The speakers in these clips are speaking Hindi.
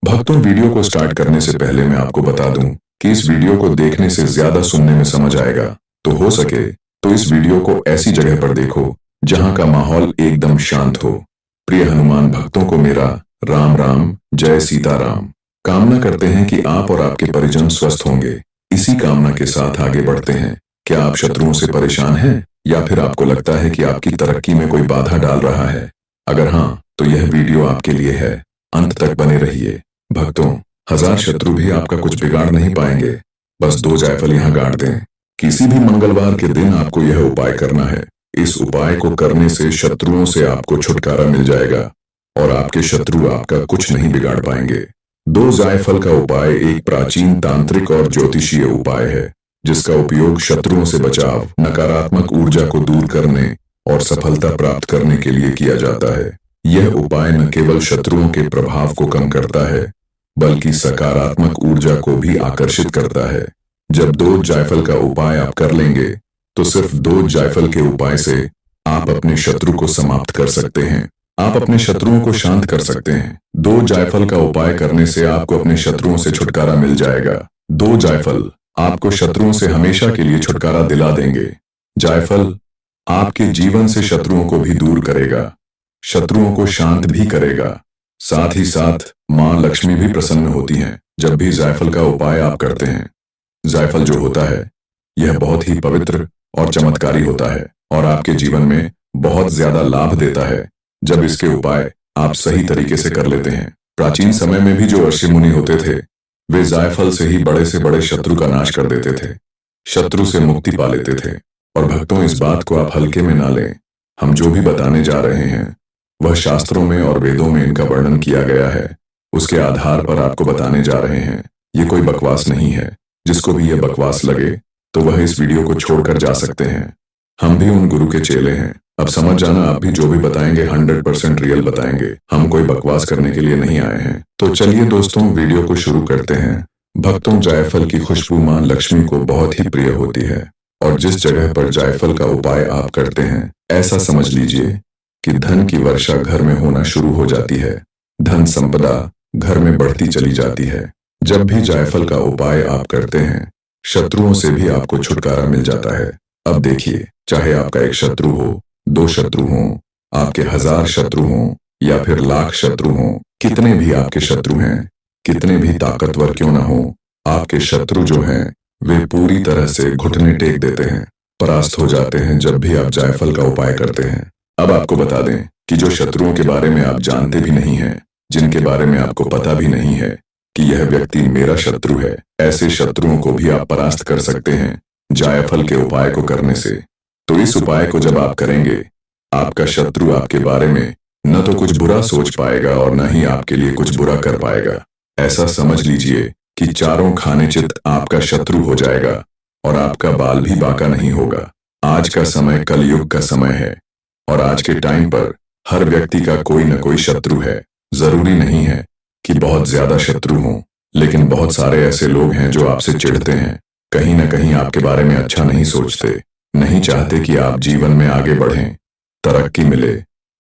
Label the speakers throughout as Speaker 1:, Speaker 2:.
Speaker 1: भक्तों, वीडियो को स्टार्ट करने से पहले मैं आपको बता दूं कि इस वीडियो को देखने से ज्यादा सुनने में समझ आएगा। तो हो सके तो इस वीडियो को ऐसी जगह पर देखो जहां का माहौल एकदम शांत हो। प्रिय हनुमान भक्तों को मेरा राम राम, जय सीताराम। कामना करते हैं कि आप और आपके परिजन स्वस्थ होंगे। इसी कामना के साथ आगे बढ़ते हैं। क्या आप शत्रुओं से परेशान हैं या फिर आपको लगता है कि आपकी तरक्की में कोई बाधा डाल रहा है? अगर हाँ, तो यह वीडियो आपके लिए है। अंत तक बने रहिए। भक्तों, 1000 शत्रु भी आपका कुछ बिगाड़ नहीं पाएंगे। बस 2 जायफल यहाँ गाड़ दें। किसी भी मंगलवार के दिन आपको यह उपाय करना है। इस उपाय को करने से शत्रुओं से आपको छुटकारा मिल जाएगा और आपके शत्रु आपका कुछ नहीं बिगाड़ पाएंगे। 2 जायफल का उपाय एक प्राचीन तांत्रिक और ज्योतिषीय उपाय है, जिसका उपयोग शत्रुओं से बचाव, नकारात्मक ऊर्जा को दूर करने और सफलता प्राप्त करने के लिए किया जाता है। यह उपाय न केवल शत्रुओं के प्रभाव को कम करता है, बल्कि सकारात्मक ऊर्जा को भी आकर्षित करता है। जब 2 जायफल का उपाय आप कर लेंगे, तो सिर्फ 2 जायफल के उपाय से आप अपने शत्रु को समाप्त कर सकते हैं। आप अपने शत्रुओं को शांत कर सकते हैं। 2 जायफल का उपाय करने से आपको अपने शत्रुओं से छुटकारा मिल जाएगा। 2 जायफल आपको शत्रुओं से हमेशा के लिए छुटकारा दिला देंगे। जायफल आपके जीवन से शत्रुओं को भी दूर करेगा, शत्रुओं को शांत भी करेगा। साथ ही साथ मां लक्ष्मी भी प्रसन्न होती हैं जब भी जायफल का उपाय आप करते हैं। जायफल जो होता है, यह बहुत ही पवित्र और चमत्कारी होता है और आपके जीवन में बहुत ज्यादा लाभ देता है जब इसके उपाय आप सही तरीके से कर लेते हैं। प्राचीन समय में भी जो ऋषि मुनि होते थे, वे जायफल से ही बड़े से बड़े शत्रु का नाश कर देते थे, शत्रु से मुक्ति पा लेते थे। और भक्तों, इस बात को आप हल्के में ना लें। हम जो भी बताने जा रहे हैं वह शास्त्रों में और वेदों में इनका वर्णन किया गया है। उसके आधार पर आपको बताने जा रहे हैं। ये कोई बकवास नहीं है। जिसको भी यह बकवास लगे तो वह इस वीडियो को छोड़कर जा सकते हैं। हम भी उन गुरु के चेले हैं। अब समझ जाना, आप भी जो भी बताएंगे 100% रियल बताएंगे। हम कोई बकवास करने के लिए नहीं आए हैं। तो चलिए दोस्तों, वीडियो को शुरू करते हैं। भक्तों, जायफल की खुशबू मां लक्ष्मी को बहुत ही प्रिय होती है और जिस जगह पर जायफल का उपाय आप करते हैं, ऐसा समझ लीजिए कि धन की वर्षा घर में होना शुरू हो जाती है। धन संपदा घर में बढ़ती चली जाती है। जब भी जायफल का उपाय आप करते हैं, शत्रुओं से भी आपको छुटकारा मिल जाता है। अब देखिए, चाहे आपका 1 शत्रु हो, 2 शत्रु हो, आपके 1000 शत्रु हो या फिर लाख शत्रु हो, कितने भी आपके शत्रु हैं, कितने भी ताकतवर क्यों ना हो, आपके शत्रु जो हैं वे पूरी तरह से घुटने टेक देते हैं, परास्त हो जाते हैं जब भी आप जायफल का उपाय करते हैं। अब आपको बता दें कि जो शत्रुओं के बारे में आप जानते भी नहीं हैं, जिनके बारे में आपको पता भी नहीं है कि यह व्यक्ति मेरा शत्रु है, ऐसे शत्रुओं को भी आप परास्त कर सकते हैं जायफल के उपाय को करने से। तो इस उपाय को जब आप करेंगे, आपका शत्रु आपके बारे में न तो कुछ बुरा सोच पाएगा और न ही आपके लिए कुछ बुरा कर पाएगा। ऐसा समझ लीजिए कि चारों खाने चित आपका शत्रु हो जाएगा और आपका बाल भी बाका नहीं होगा। आज का समय कलयुग का समय है और आज के टाइम पर हर व्यक्ति का कोई न कोई शत्रु है। जरूरी नहीं है कि बहुत ज्यादा शत्रु हों, लेकिन बहुत सारे ऐसे लोग हैं जो आपसे चिढ़ते हैं, कहीं न कहीं आपके बारे में अच्छा नहीं सोचते, नहीं चाहते कि आप जीवन में आगे बढ़ें, तरक्की मिले,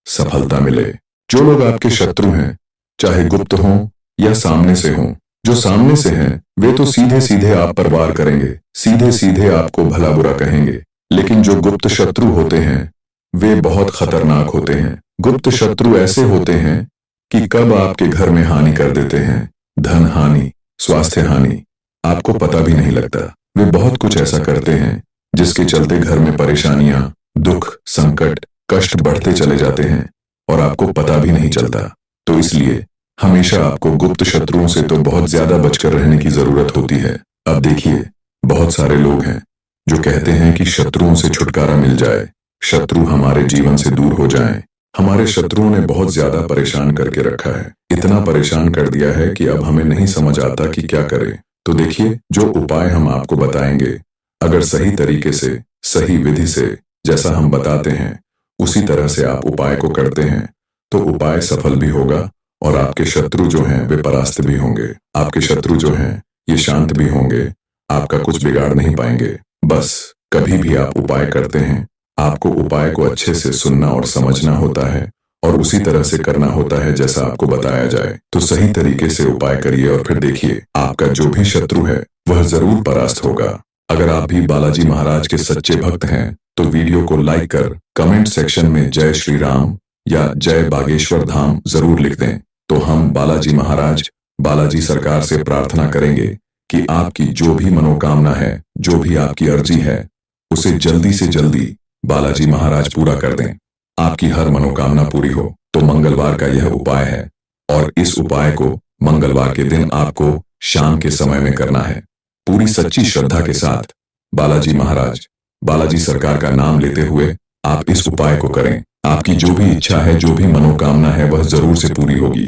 Speaker 1: सफलता मिले। जो लोग आपके शत्रु हैं, चाहे गुप्त हों या सामने से हों, जो सामने से हैं वे तो सीधे सीधे आप पर वार करेंगे, सीधे सीधे आपको भला बुरा कहेंगे। लेकिन जो गुप्त शत्रु होते हैं वे बहुत खतरनाक होते हैं। गुप्त शत्रु ऐसे होते हैं कि कब आपके घर में हानि कर देते हैं, धन हानि, स्वास्थ्य हानि, आपको पता भी नहीं लगता। वे बहुत कुछ ऐसा करते हैं जिसके चलते घर में परेशानियां, दुख, संकट, कष्ट बढ़ते चले जाते हैं और आपको पता भी नहीं चलता। तो इसलिए हमेशा आपको गुप्त शत्रुओं से तो बहुत ज्यादा बचकर रहने की जरूरत होती है। अब देखिए, बहुत सारे लोग हैं जो कहते हैं कि शत्रुओं से छुटकारा मिल जाए, शत्रु हमारे जीवन से दूर हो जाएं। हमारे शत्रुओं ने बहुत ज्यादा परेशान करके रखा है, इतना परेशान कर दिया है कि अब हमें नहीं समझ आता कि क्या करें। तो देखिए, जो उपाय हम आपको बताएंगे, अगर सही तरीके से, सही विधि से, जैसा हम बताते हैं उसी तरह से आप उपाय को करते हैं, तो उपाय सफल भी होगा और आपके शत्रु जो हैं वे परास्त भी होंगे। आपके शत्रु जो हैं ये शांत भी होंगे, आपका कुछ बिगाड़ नहीं पाएंगे। बस कभी भी आप उपाय करते हैं, आपको उपाय को अच्छे से सुनना और समझना होता है और उसी तरह से करना होता है जैसा आपको बताया जाए। तो सही तरीके से उपाय करिए और फिर देखिए आपका जो भी शत्रु है वह जरूर परास्त होगा। अगर आप भी बालाजी महाराज के सच्चे भक्त हैं तो वीडियो को लाइक कर कमेंट सेक्शन में जय श्री राम या जय बागेश्वर धाम जरूर लिख दें। तो हम बालाजी महाराज, बालाजी सरकार से प्रार्थना करेंगे कि आपकी जो भी मनोकामना है, जो भी आपकी अर्जी है, उसे जल्दी से जल्दी बालाजी महाराज पूरा कर दें। आपकी हर मनोकामना पूरी हो। तो मंगलवार का यह उपाय है और इस उपाय को मंगलवार के दिन आपको शाम के समय में करना है। पूरी सच्ची श्रद्धा के साथ बालाजी महाराज, बालाजी सरकार का नाम लेते हुए आप इस उपाय को करें। आपकी जो भी इच्छा है, जो भी मनोकामना है, वह जरूर से पूरी होगी।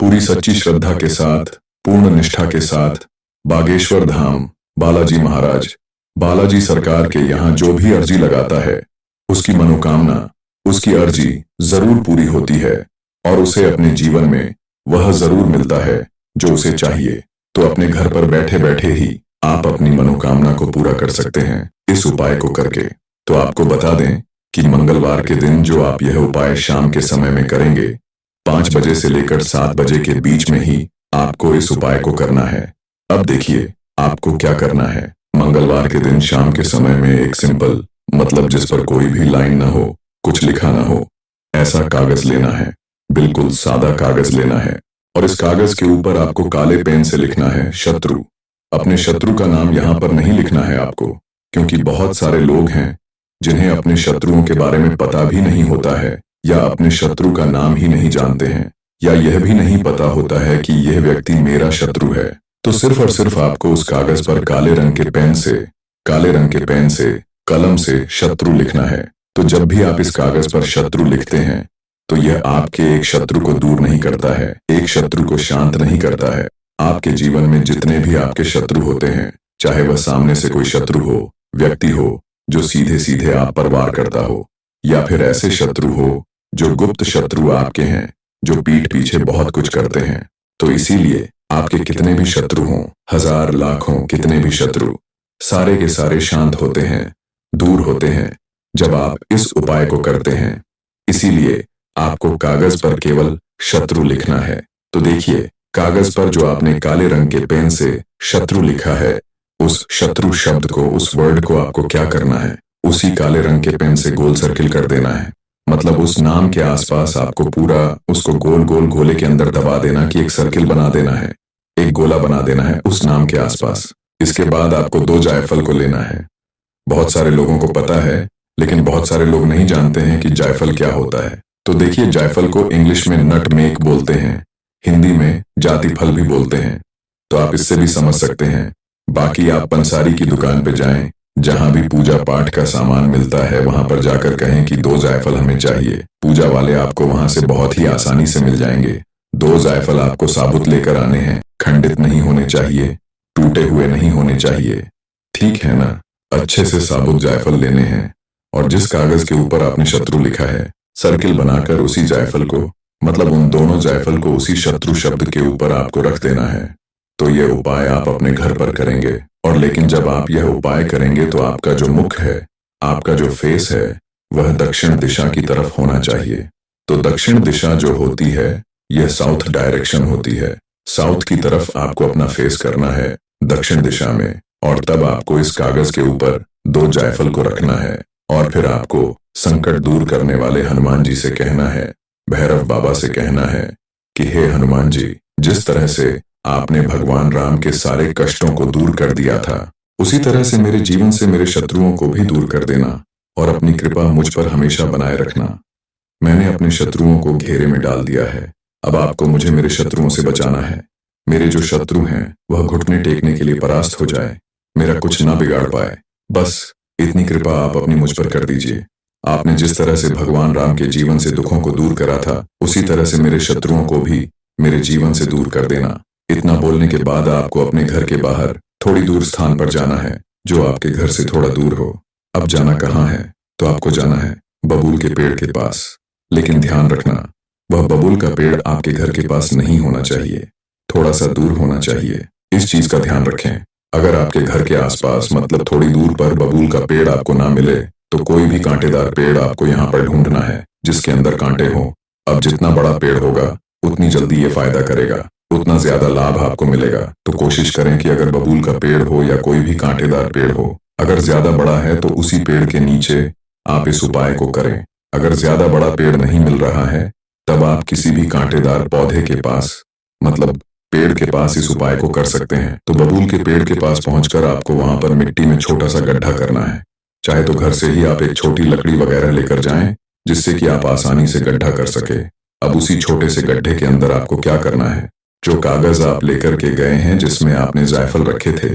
Speaker 1: पूरी सच्ची श्रद्धा के साथ, पूर्ण निष्ठा के साथ बागेश्वर धाम बालाजी महाराज, बालाजी सरकार के यहाँ जो भी अर्जी लगाता है उसकी मनोकामना, उसकी अर्जी जरूर पूरी होती है और उसे अपने जीवन में वह जरूर मिलता है जो उसे चाहिए। तो अपने घर पर बैठे बैठे ही आप अपनी मनोकामना को पूरा कर सकते हैं इस उपाय को करके। तो आपको बता दें कि मंगलवार के दिन जो आप यह उपाय शाम के समय में करेंगे, 5 बजे से लेकर 7 बजे के बीच में ही आपको इस उपाय को करना है। अब देखिए आपको क्या करना है। मंगलवार के दिन शाम के समय में एक सिंपल, मतलब जिस पर कोई भी लाइन ना हो, कुछ लिखा ना हो, ऐसा कागज लेना है। बिल्कुल सादा कागज लेना है और इस कागज के ऊपर आपको काले पेन से लिखना है शत्रु। अपने शत्रु का नाम यहाँ पर नहीं लिखना है आपको, क्योंकि बहुत सारे लोग हैं जिन्हें अपने शत्रुओं के बारे में पता भी नहीं होता है या अपने शत्रु का नाम ही नहीं जानते हैं या यह भी नहीं पता होता है कि यह व्यक्ति मेरा शत्रु है। तो सिर्फ और सिर्फ आपको उस कागज पर काले रंग के पेन से कलम से शत्रु लिखना है। तो जब भी आप इस कागज पर शत्रु लिखते हैं तो यह आपके एक शत्रु को दूर नहीं करता है, एक शत्रु को शांत नहीं करता है। आपके जीवन में जितने भी आपके शत्रु होते हैं, चाहे वह सामने से कोई शत्रु हो, व्यक्ति हो जो सीधे सीधे आप पर वार करता हो, या फिर ऐसे शत्रु हो जो गुप्त शत्रु आपके हैं, जो पीठ पीछे बहुत कुछ करते हैं। तो इसीलिए आपके कितने भी शत्रु हों, 1000 लाख हों, कितने भी शत्रु, सारे के सारे शांत होते हैं, दूर होते हैं जब आप इस उपाय को करते हैं। इसीलिए आपको कागज पर केवल शत्रु लिखना है। तो देखिए कागज पर जो आपने काले रंग के पेन से शत्रु लिखा है, उस शत्रु शब्द को, उस वर्ड को आपको क्या करना है, उसी काले रंग के पेन से गोल सर्किल कर देना है। मतलब उस नाम के आसपास आपको पूरा उसको गोल गोल गोले के अंदर दबा देना कि एक सर्किल बना देना है, एक गोला बना देना है उस नाम के आसपास। इसके बाद आपको 2 जायफल को लेना है। बहुत सारे लोगों को पता है, लेकिन बहुत सारे लोग नहीं जानते हैं कि जायफल क्या होता है। तो देखिए जायफल को इंग्लिश में नटमेग बोलते हैं, हिंदी में जाति फल भी बोलते हैं। तो आप इससे भी समझ सकते हैं। बाकी आप पंसारी की दुकान पे जाएं, जहां भी पूजा पाठ का सामान मिलता है वहां पर जाकर कहें कि 2 जायफल हमें चाहिए। पूजा वाले आपको वहां से बहुत ही आसानी से मिल जाएंगे। 2 जायफल आपको साबुत लेकर आने हैं, खंडित नहीं होने चाहिए, टूटे हुए नहीं होने चाहिए, ठीक है ना। अच्छे से साबुत जायफल लेने हैं और जिस कागज के ऊपर आपने शत्रु लिखा है, सर्किल बनाकर उसी जायफल को, मतलब उन दोनों जायफल को उसी शत्रु शब्द के ऊपर आपको रख देना है। तो यह उपाय आप अपने घर पर करेंगे। और लेकिन जब आप यह उपाय करेंगे तो आपका जो मुख है, आपका जो फेस है, वह दक्षिण दिशा की तरफ होना चाहिए। तो दक्षिण दिशा जो होती है यह साउथ डायरेक्शन होती है। साउथ की तरफ आपको अपना फेस करना है, दक्षिण दिशा में। और तब आपको इस कागज के ऊपर 2 जायफल को रखना है और फिर आपको संकट दूर करने वाले हनुमान जी से कहना है, भैरव बाबा से कहना है कि हे हनुमान जी, जिस तरह से आपने भगवान राम के सारे कष्टों को दूर कर दिया था, उसी तरह से मेरे जीवन से मेरे शत्रुओं को भी दूर कर देना और अपनी कृपा मुझ पर हमेशा बनाए रखना। मैंने अपने शत्रुओं को घेरे में डाल दिया है, अब आपको मुझे मेरे शत्रुओं से बचाना है। मेरे जो शत्रु हैं वह घुटने टेकने के लिए परास्त हो जाए, मेरा कुछ ना बिगाड़ पाए। बस इतनी कृपा आप अपनी मुझ पर कर दीजिए। आपने जिस तरह से भगवान राम के जीवन से दुखों को दूर करा था, उसी तरह से मेरे शत्रुओं को भी मेरे जीवन से दूर कर देना। इतना बोलने के बाद आपको अपने घर के बाहर थोड़ी दूर स्थान पर जाना है, जो आपके घर से थोड़ा दूर हो। अब जाना कहाँ है? तो आपको जाना है बबूल के पेड़ के पास। लेकिन ध्यान रखना, वह बबूल का पेड़ आपके घर के पास नहीं होना चाहिए, थोड़ा सा दूर होना चाहिए। इस चीज का ध्यान रखें। अगर आपके घर के आसपास, मतलब थोड़ी दूर पर बबूल का पेड़ आपको ना मिले, तो कोई भी कांटेदार पेड़ आपको यहाँ पर ढूंढना है जिसके अंदर कांटे हो। अब जितना बड़ा पेड़ होगा उतनी जल्दी ये फायदा करेगा, उतना ज्यादा लाभ आपको मिलेगा। तो कोशिश करें कि अगर बबूल का पेड़ हो या कोई भी कांटेदार पेड़ हो, अगर ज्यादा बड़ा है तो उसी पेड़ के नीचे आप इस उपाय को करें। अगर ज्यादा बड़ा पेड़ नहीं मिल रहा है तब आप किसी भी कांटेदार पौधे के पास, मतलब पेड़ के पास इस उपाय को कर सकते हैं। तो बबूल के पेड़ के पास पहुंचकर आपको वहां पर मिट्टी में छोटा सा गड्ढा करना है। चाहे तो घर से ही आप एक छोटी लकड़ी वगैरह लेकर जाएं जिससे कि आप आसानी से गड्ढा कर सके। अब उसी छोटे से गड्ढे के अंदर आपको क्या करना है, जो कागज आप लेकर के गए हैं जिसमें आपने जायफल रखे थे,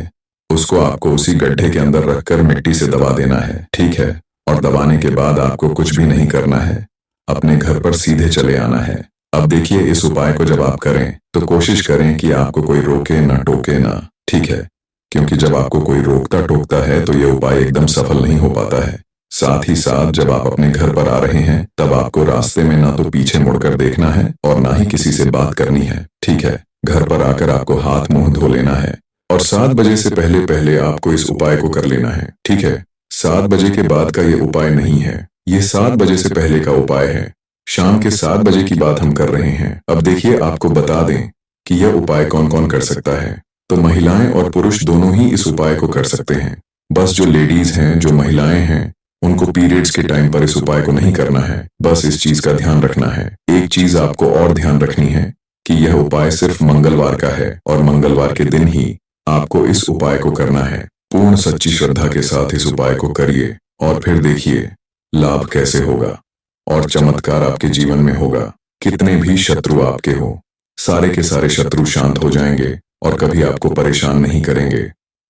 Speaker 1: उसको आपको उसी गड्ढे के अंदर रखकर मिट्टी से दबा देना है, ठीक है। और दबाने के बाद आपको कुछ भी नहीं करना है, अपने घर पर सीधे चले आना है। अब देखिए, इस उपाय को जब आप करें तो कोशिश करें कि आपको कोई रोके ना टोके ना, ठीक है, क्योंकि जब आपको कोई रोकता टोकता है तो ये उपाय एकदम सफल नहीं हो पाता है। साथ ही साथ जब आप अपने घर पर आ रहे हैं तब आपको रास्ते में ना तो पीछे मुड़कर देखना है और ना ही किसी से बात करनी है, ठीक है। घर पर आकर आपको हाथ मुंह धो लेना है और 7 बजे से पहले पहले आपको इस उपाय को कर लेना है, ठीक है। 7 बजे के बाद का ये उपाय नहीं है, ये 7 बजे से पहले का उपाय है। शाम के 7 बजे की बात हम कर रहे हैं। अब देखिए, आपको बता दें कि यह उपाय कौन कौन कर सकता है। तो महिलाएं और पुरुष दोनों ही इस उपाय को कर सकते हैं। बस जो लेडीज हैं, जो महिलाएं हैं, उनको पीरियड्स के टाइम पर इस उपाय को नहीं करना है। बस इस चीज का ध्यान रखना है। एक चीज आपको और ध्यान रखनी है कि यह उपाय सिर्फ मंगलवार का है और मंगलवार के दिन ही आपको इस उपाय को करना है। पूर्ण सच्ची श्रद्धा के साथ इस उपाय को करिए और फिर देखिए लाभ कैसे होगा और चमत्कार आपके जीवन में होगा। कितने भी शत्रु आपके हो, सारे के सारे शत्रु शांत हो जाएंगे और कभी आपको परेशान नहीं करेंगे।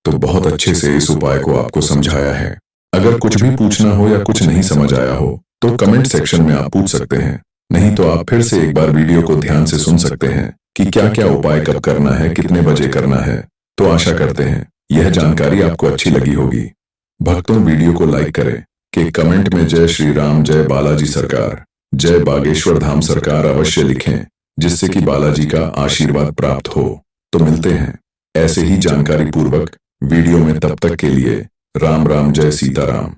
Speaker 1: तो बहुत अच्छे से इस उपाय को आपको समझाया है। अगर कुछ भी पूछना हो या कुछ नहीं समझ आया हो तो कमेंट सेक्शन में आप पूछ सकते हैं, नहीं तो आप फिर से एक बार वीडियो को ध्यान से सुन सकते हैं कि क्या क्या उपाय कब करना है, कितने बजे करना है। तो आशा करते हैं यह जानकारी आपको अच्छी लगी होगी। भक्तों, वीडियो को लाइक करें कि कमेंट में जय श्री राम, जय बालाजी सरकार, जय बागेश्वर धाम सरकार अवश्य लिखें, जिससे कि बालाजी का आशीर्वाद प्राप्त हो। तो मिलते हैं ऐसे ही जानकारी पूर्वक वीडियो में, तब तक के लिए राम राम, जय सीताराम।